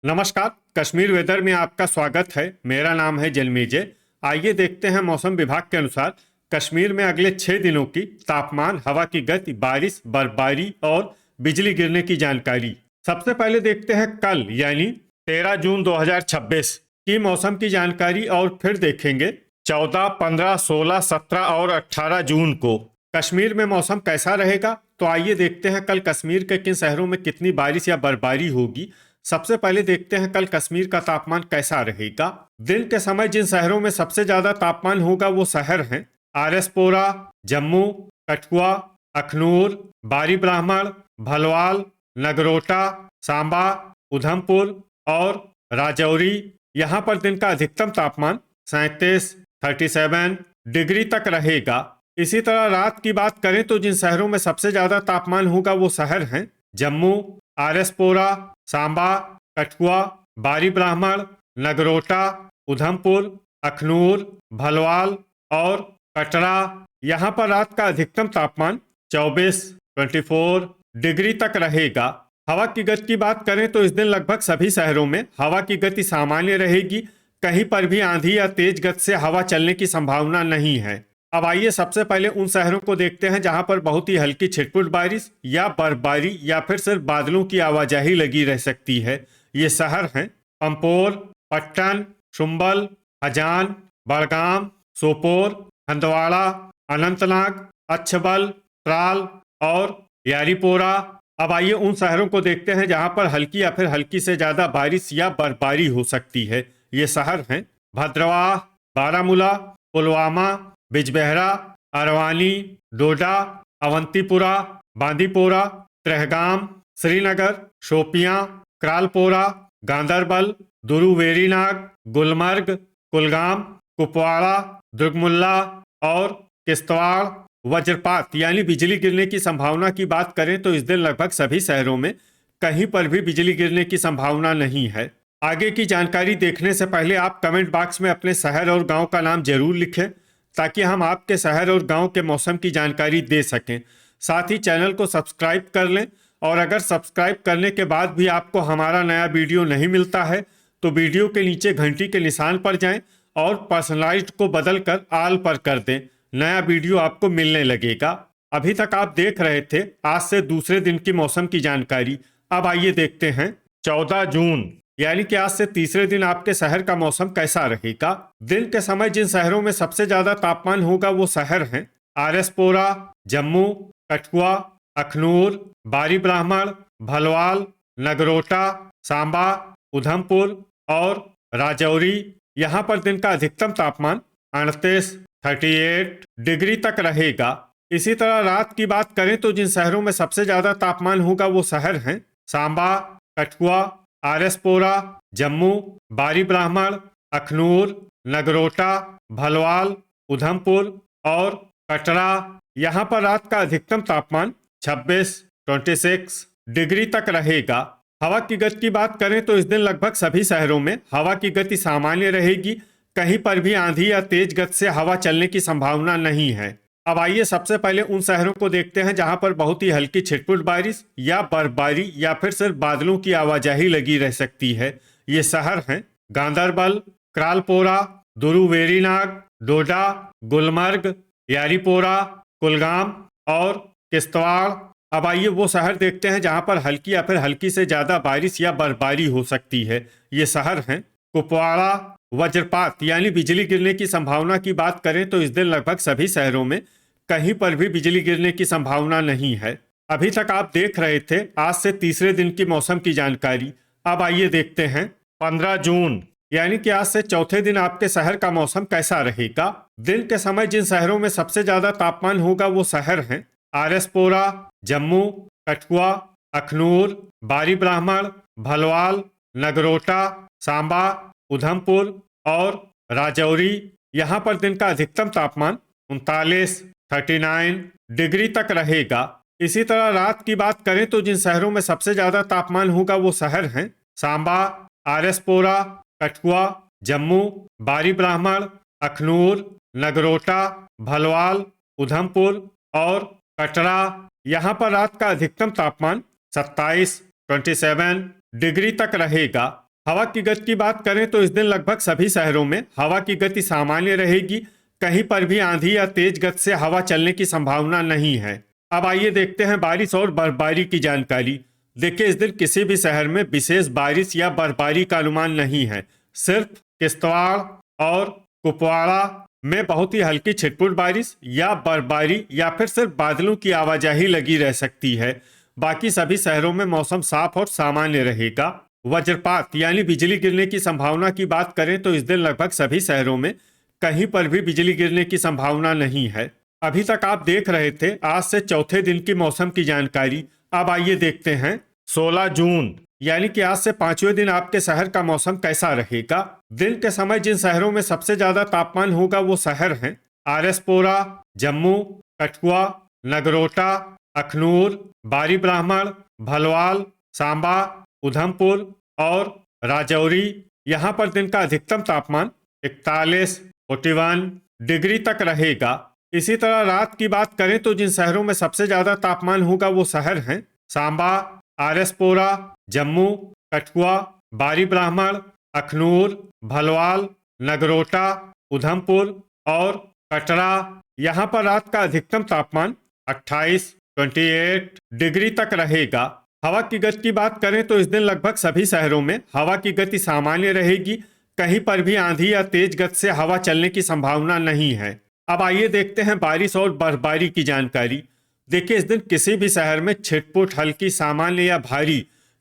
नमस्कार। कश्मीर वेदर में आपका स्वागत है। मेरा नाम है जलमेजय। आइए देखते हैं मौसम विभाग के अनुसार कश्मीर में अगले 6 दिनों की तापमान, हवा की गति, बारिश, बर्फबारी और बिजली गिरने की जानकारी। सबसे पहले देखते हैं कल यानी 13 जून 2026 की मौसम की जानकारी और फिर देखेंगे 14, 15, 16, 17 और 18 जून को कश्मीर में मौसम कैसा रहेगा। तो आइए देखते हैं कल कश्मीर के किन शहरों में कितनी बारिश या बर्फबारी होगी। सबसे पहले देखते हैं कल कश्मीर का तापमान कैसा रहेगा। दिन के समय जिन शहरों में सबसे ज्यादा तापमान होगा वो शहर हैं आरएसपोरा, जम्मू, कठुआ, अखनूर, बारी ब्राह्मण, भलवाल, नगरोटा, सांबा, उधमपुर और राजौरी। यहाँ पर दिन का अधिकतम तापमान 37 डिग्री तक रहेगा। इसी तरह रात की बात करें तो जिन शहरों में सबसे ज्यादा तापमान होगा वो शहर हैं जम्मू, आरएसपोरा, सांबा, कठुआ, बारी ब्राह्मण, नगरोटा, उधमपुर, अखनूर, भलवाल और कटरा। यहाँ पर रात का अधिकतम तापमान 24 डिग्री तक रहेगा। हवा की गति की बात करें तो इस दिन लगभग सभी शहरों में हवा की गति सामान्य रहेगी। कहीं पर भी आंधी या तेज गति से हवा चलने की संभावना नहीं है। अब आइए सबसे पहले उन शहरों को देखते हैं जहां पर बहुत ही हल्की छिटपुट बारिश या बर्फबारी या फिर सिर्फ बादलों की आवाजाही लगी रह सकती है। ये शहर हैं पंपोर, पट्टन, शुम्बल, हजान, बड़गाम, सोपोर, हंदवाड़ा, अनंतनाग, अच्छबल, त्राल और यारीपोरा। अब आइए उन शहरों को देखते हैं जहां पर हल्की या फिर हल्की से ज्यादा बारिश या बर्फबारी हो सकती है। ये शहर हैं भद्रवाह, बारामूला, पुलवामा, बिजबेहरा, अरवानी, डोडा, अवंतीपुरा, बांदीपोरा, त्रेहगाम, श्रीनगर, शोपियां, क्रालपोरा, गांदरबल, दुरुवेरीनाग, गुलमर्ग, कुलगाम, कुपवाड़ा, दुर्गमुल्ला और किश्तवाड़। वज्रपात यानी बिजली गिरने की संभावना की बात करें तो इस दिन लगभग सभी शहरों में कहीं पर भी बिजली गिरने की संभावना नहीं है। आगे की जानकारी देखने से पहले आप कमेंट बॉक्स में अपने शहर और गांव का नाम जरूर लिखें ताकि हम आपके शहर और गांव के मौसम की जानकारी दे सकें। साथ ही चैनल को सब्सक्राइब कर लें और अगर सब्सक्राइब करने के बाद भी आपको हमारा नया वीडियो नहीं मिलता है तो वीडियो के नीचे घंटी के निशान पर जाएं और पर्सनलाइज्ड को बदलकर ऑल पर कर दें। नया वीडियो आपको मिलने लगेगा। अभी तक आप देख रहे थे आज से दूसरे दिन की मौसम की जानकारी। अब आइए देखते हैं 14 जून यानी कि आज से तीसरे दिन आपके शहर का मौसम कैसा रहेगा। दिन के समय जिन शहरों में सबसे ज्यादा तापमान होगा वो शहर हैं आरएसपोरा, जम्मू, कठुआ, अखनूर, बारी ब्राह्मण, भलवाल, नगरोटा, सांबा, उधमपुर और राजौरी। यहाँ पर दिन का अधिकतम तापमान 38 डिग्री तक रहेगा। इसी तरह रात की बात करें तो जिन शहरों में सबसे ज्यादा तापमान होगा वो शहर हैं सांबा, कठुआ, आरएसपोरा, जम्मू, बारी ब्राह्मण, अखनूर, नगरोटा, भलवाल, उधमपुर और कटरा। यहाँ पर रात का अधिकतम तापमान 26 डिग्री तक रहेगा। हवा की गति की बात करें तो इस दिन लगभग सभी शहरों में हवा की गति सामान्य रहेगी। कहीं पर भी आंधी या तेज गति से हवा चलने की संभावना नहीं है। अब आइए सबसे पहले उन शहरों को देखते हैं जहां पर बहुत ही हल्की छिटपुट बारिश या बर्फबारी या फिर सिर्फ बादलों की आवाजाही लगी रह सकती है। ये शहर हैं गांदरबल, क्रालपोरा, दुरुवेरीनाग, डोडा, गुलमर्ग, यारीपोरा, कुलगाम और किश्तवाड़। अब आइए वो शहर देखते हैं जहां पर हल्की या फिर हल्की से ज्यादा बारिश या बर्फबारी हो सकती है। ये शहर हैं कुपवाड़ा। वज्रपात यानी बिजली गिरने की संभावना की बात करें तो इस दिन लगभग सभी शहरों में कहीं पर भी बिजली गिरने की संभावना नहीं है। अभी तक आप देख रहे थे आज से तीसरे दिन की मौसम की जानकारी। अब आइए देखते हैं 15 जून यानी कि आज से चौथे दिन आपके शहर का मौसम कैसा रहेगा। दिन के समय जिन शहरों में सबसे ज्यादा तापमान होगा वो शहर हैं आरएसपोरा, जम्मू, कठुआ, अखनूर, बारी ब्राह्मण, भलवाल, नगरोटा, सांबा, उधमपुर और राजौरी। यहाँ पर दिन का अधिकतम तापमान 39 डिग्री तक रहेगा। इसी तरह रात की बात करें तो जिन शहरों में सबसे ज्यादा तापमान होगा वो शहर हैं सांबा, आरएसपोरा, कठुआ, जम्मू, बारी ब्राह्मण, अखनूर, नगरोटा, भलवाल, उधमपुर और कटरा। यहाँ पर रात का अधिकतम तापमान 27 डिग्री तक रहेगा। हवा की गति की बात करें तो इस दिन लगभग सभी शहरों में हवा की गति सामान्य रहेगी। कहीं पर भी आंधी या तेज गति से हवा चलने की संभावना नहीं है। अब आइए देखते हैं बारिश और बर्फबारी की जानकारी। देखिए, इस दिन किसी भी शहर में विशेष बारिश या बर्फबारी का अनुमान नहीं है। सिर्फ किश्तवाड़ और कुपवाड़ा में बहुत ही हल्की छिटपुट बारिश या बर्फबारी या फिर सिर्फ बादलों की आवाजाही लगी रह सकती है। बाकी सभी शहरों में मौसम साफ और सामान्य रहेगा। वज्रपात यानी बिजली गिरने की संभावना की बात करें तो इस दिन लगभग सभी शहरों में कहीं पर भी बिजली गिरने की संभावना नहीं है। अभी तक आप देख रहे थे आज से चौथे दिन की मौसम की जानकारी। अब आइए देखते हैं 16 जून यानी कि आज से 5वें दिन आपके शहर का मौसम कैसा रहेगा। दिन के समय जिन शहरों में सबसे ज्यादा तापमान होगा वो शहर हैं आरएसपोरा, जम्मू, कठुआ, नगरोटा, अखनूर, बारी ब्राह्मण, भलवाल, सांबा, उधमपुर और राजौरी। यहाँ पर दिन का अधिकतम तापमान 41, 41 डिग्री तक रहेगा। इसी तरह रात की बात करें तो जिन शहरों में सबसे ज्यादा तापमान होगा वो शहर हैं सांबा, आरएसपोरा, जम्मू, कठुआ, बारी ब्राह्मण, अखनूर, भलवाल, नगरोटा, उधमपुर और कटरा। यहाँ पर रात का अधिकतम तापमान 28, 28 डिग्री तक रहेगा। हवा की गति की बात करें तो इस दिन लगभग सभी शहरों में हवा की गति सामान्य रहेगी। कहीं पर भी आंधी या तेज गति से हवा चलने की संभावना नहीं है। अब आइए देखते हैं बारिश और बर्फबारी की जानकारी। देखिए, इस दिन किसी भी शहर में छिटपुट, हल्की, सामान्य या भारी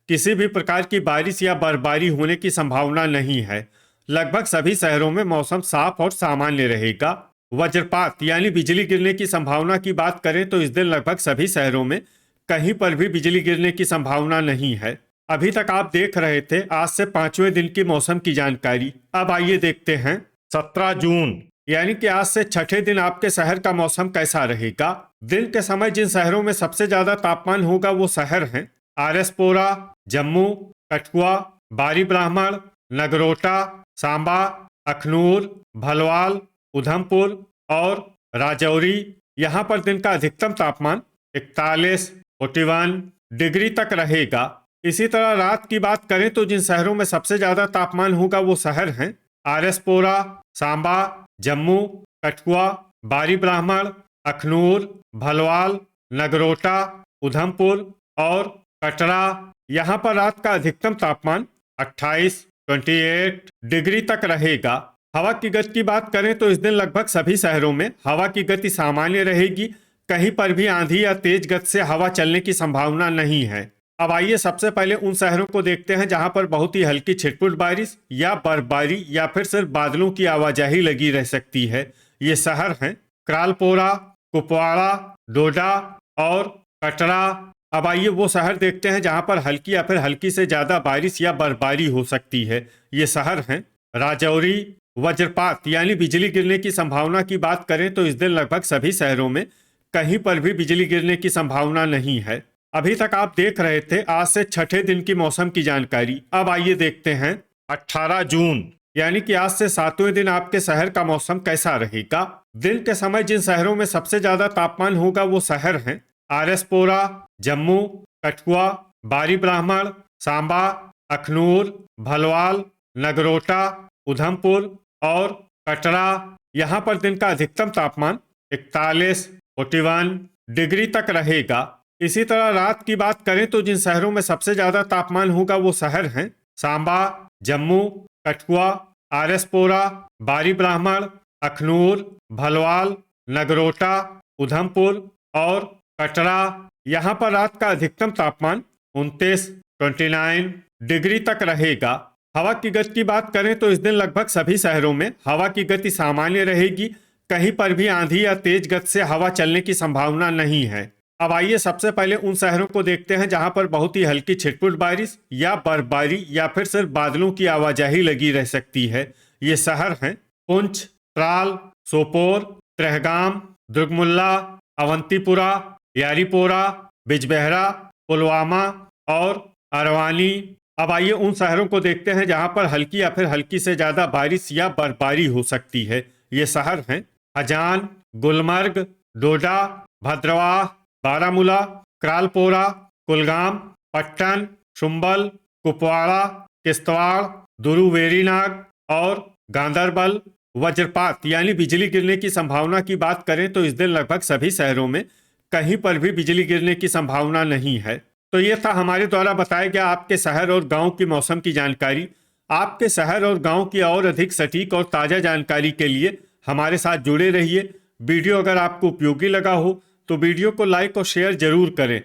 किसी भी प्रकार की बारिश या बर्फबारी होने की संभावना नहीं है। लगभग सभी शहरों में मौसम साफ और सामान्य रहेगा। वज्रपात यानी बिजली गिरने की संभावना की बात करें तो इस दिन लगभग सभी शहरों में कहीं पर भी बिजली गिरने की संभावना नहीं है। अभी तक आप देख रहे थे आज से 5वें दिन की मौसम की जानकारी। अब आइए देखते हैं 17 जून यानी कि आज से छठे दिन आपके शहर का मौसम कैसा रहेगा। दिन के समय जिन शहरों में सबसे ज्यादा तापमान होगा वो शहर हैं आरएसपोरा, जम्मू, कठुआ, बारी ब्राह्मण, नगरोटा, सांबा, अखनूर, भलवाल, उधमपुर और राजौरी। यहाँ पर दिन का अधिकतम तापमान 41, 41 डिग्री तक रहेगा। इसी तरह रात की बात करें तो जिन शहरों में सबसे ज्यादा तापमान होगा वो शहर हैं आरएसपोरा, सांबा, जम्मू, कठुआ, बारी ब्राह्मण, अखनूर, भलवाल, नगरोटा, उधमपुर और कटरा। यहाँ पर रात का अधिकतम तापमान 28, 28 डिग्री तक रहेगा। हवा की गति की बात करें तो इस दिन लगभग सभी शहरों में हवा की गति सामान्य रहेगी। कहीं पर भी आंधी या तेज गति से हवा चलने की संभावना नहीं है। अब आइए सबसे पहले उन शहरों को देखते हैं जहां पर बहुत ही हल्की छिटपुट बारिश या बर्फबारी या फिर सिर्फ बादलों की आवाजाही लगी रह सकती है। ये शहर हैं क्रालपोरा, कुपवाड़ा, डोडा और कटरा। अब आइए वो शहर देखते हैं जहां पर हल्की या फिर हल्की से ज्यादा बारिश या बर्फबारी हो सकती है। ये शहर हैं राजौरी। वज्रपात यानी बिजली गिरने की संभावना की बात करें तो इस दिन लगभग सभी शहरों में कहीं पर भी बिजली गिरने की संभावना नहीं है। अभी तक आप देख रहे थे आज से छठे दिन की मौसम की जानकारी। अब आइए देखते हैं 18 जून यानी कि आज से 7वें दिन आपके शहर का मौसम कैसा रहेगा। दिन के समय जिन शहरों में सबसे ज्यादा तापमान होगा वो शहर हैं आरएसपोरा, जम्मू, कठुआ, बारी ब्राह्मण, सांबा, अखनूर, भलवाल, नगरोटा, उधमपुर और कटरा। यहाँ पर दिन का अधिकतम तापमान 41, 41 डिग्री तक रहेगा। इसी तरह रात की बात करें तो जिन शहरों में सबसे ज्यादा तापमान होगा वो शहर हैं सांबा, जम्मू, कठुआ, आरएसपोरा, बारी ब्राह्मण, अखनूर, भलवाल, नगरोटा, उधमपुर और कटरा। यहाँ पर रात का अधिकतम तापमान 29, 29 डिग्री तक रहेगा। हवा की गति की बात करें तो इस दिन लगभग सभी शहरों में हवा की गति सामान्य रहेगी। कहीं पर भी आंधी या तेज गति से हवा चलने की संभावना नहीं है। अब आइए सबसे पहले उन शहरों को देखते हैं जहां पर बहुत ही हल्की छिटपुट बारिश या बर्फबारी या फिर सिर्फ बादलों की आवाजाही लगी रह सकती है। ये शहर हैं पुंछ, त्राल, सोपोर, त्रेहगाम, दुर्गमुल्ला, अवंतीपुरा, यारीपोरा, बिजबेहरा, पुलवामा और अरवानी। अब आइए उन शहरों को देखते हैं जहां पर हल्की या फिर हल्की से ज्यादा बारिश या बर्फबारी हो सकती है। ये शहर हैं हजान, गुलमर्ग, डोडा, भद्रवाह, बारामूला, क्रालपोरा, कुलगाम, पट्टन, शुम्बल, कुपवाड़ा, किश्तवाड़, दुरुवेरीनाग और गांदरबल। वज्रपात यानी बिजली गिरने की संभावना की बात करें तो इस दिन लगभग सभी शहरों में कहीं पर भी बिजली गिरने की संभावना नहीं है। तो ये था हमारे द्वारा बताया गया आपके शहर और गांव की मौसम की जानकारी। आपके शहर और गांव की और अधिक सटीक और ताज़ा जानकारी के लिए हमारे साथ जुड़े रहिए। वीडियो अगर आपको उपयोगी लगा हो तो वीडियो को लाइक और शेयर जरूर करें।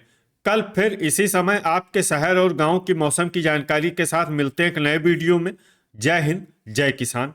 कल फिर इसी समय आपके शहर और गांव की मौसम की जानकारी के साथ मिलते हैं एक नए वीडियो में। जय हिंद, जय किसान।